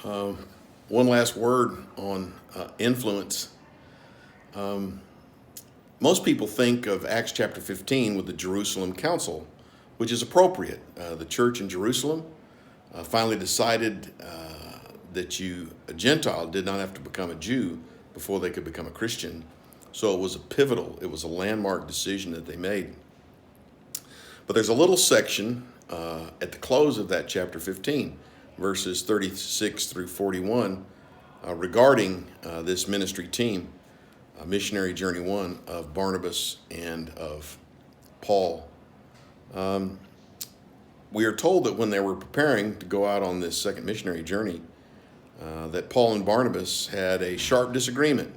Um, One last word on influence. Most people think of Acts chapter 15 with the Jerusalem Council, which is appropriate. The church in Jerusalem finally decided that a Gentile did not have to become a Jew before they could become a Christian. So it was it was a landmark decision that they made. But there's a little section at the close of that chapter 15, verses 36 through 41, regarding this ministry team, Missionary Journey 1 of Barnabas and of Paul. We are told that when they were preparing to go out on this second missionary journey, that Paul and Barnabas had a sharp disagreement.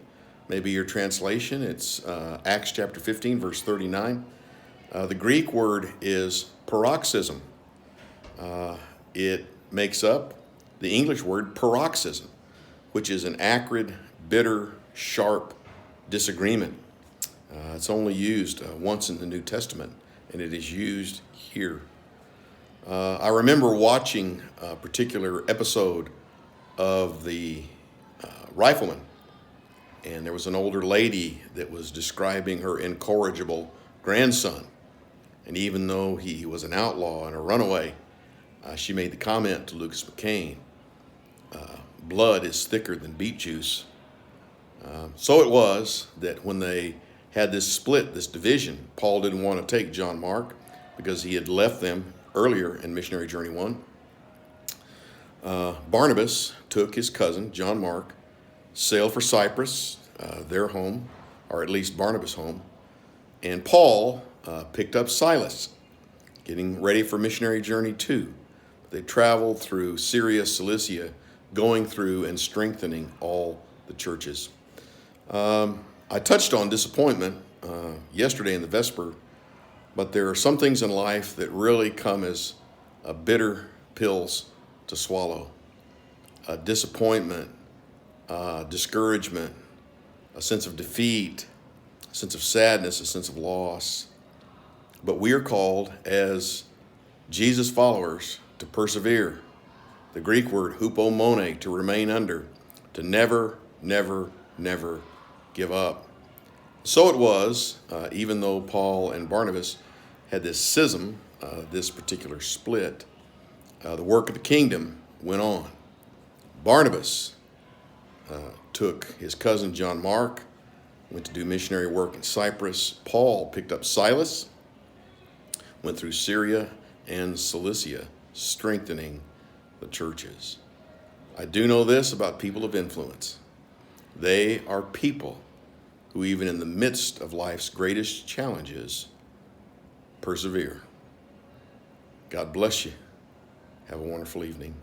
Maybe your translation, it's Acts chapter 15, verse 39. The Greek word is paroxysm. It makes up the English word paroxysm, which is an acrid, bitter, sharp disagreement. It's only used once in the New Testament, and it is used here. I remember watching a particular episode of the Rifleman, and there was an older lady that was describing her incorrigible grandson. And even though he was an outlaw and a runaway, she made the comment to Lucas McCain, blood is thicker than beet juice. So it was that when they had this split, this division, Paul didn't want to take John Mark because he had left them earlier in Missionary Journey 1. Barnabas took his cousin, John Mark, sailed for Cyprus, their home, or at least Barnabas' home, and Paul picked up Silas, getting ready for Missionary Journey 2. They traveled through Syria, Cilicia, going through and strengthening all the churches. I touched on disappointment yesterday in the Vesper, but there are some things in life that really come as bitter pills to swallow. Disappointment, discouragement, a sense of defeat, a sense of sadness, a sense of loss. But we are called as Jesus followers to persevere. The Greek word hupomone, to remain under, to never, never, never give up. So it was, even though Paul and Barnabas had this schism, this particular split, the work of the kingdom went on. Barnabas took his cousin John Mark, went to do missionary work in Cyprus. Paul picked up Silas, went through Syria and Cilicia, strengthening the churches. I do know this about people of influence. They are people who, even in the midst of life's greatest challenges, persevere. God bless you. Have a wonderful evening.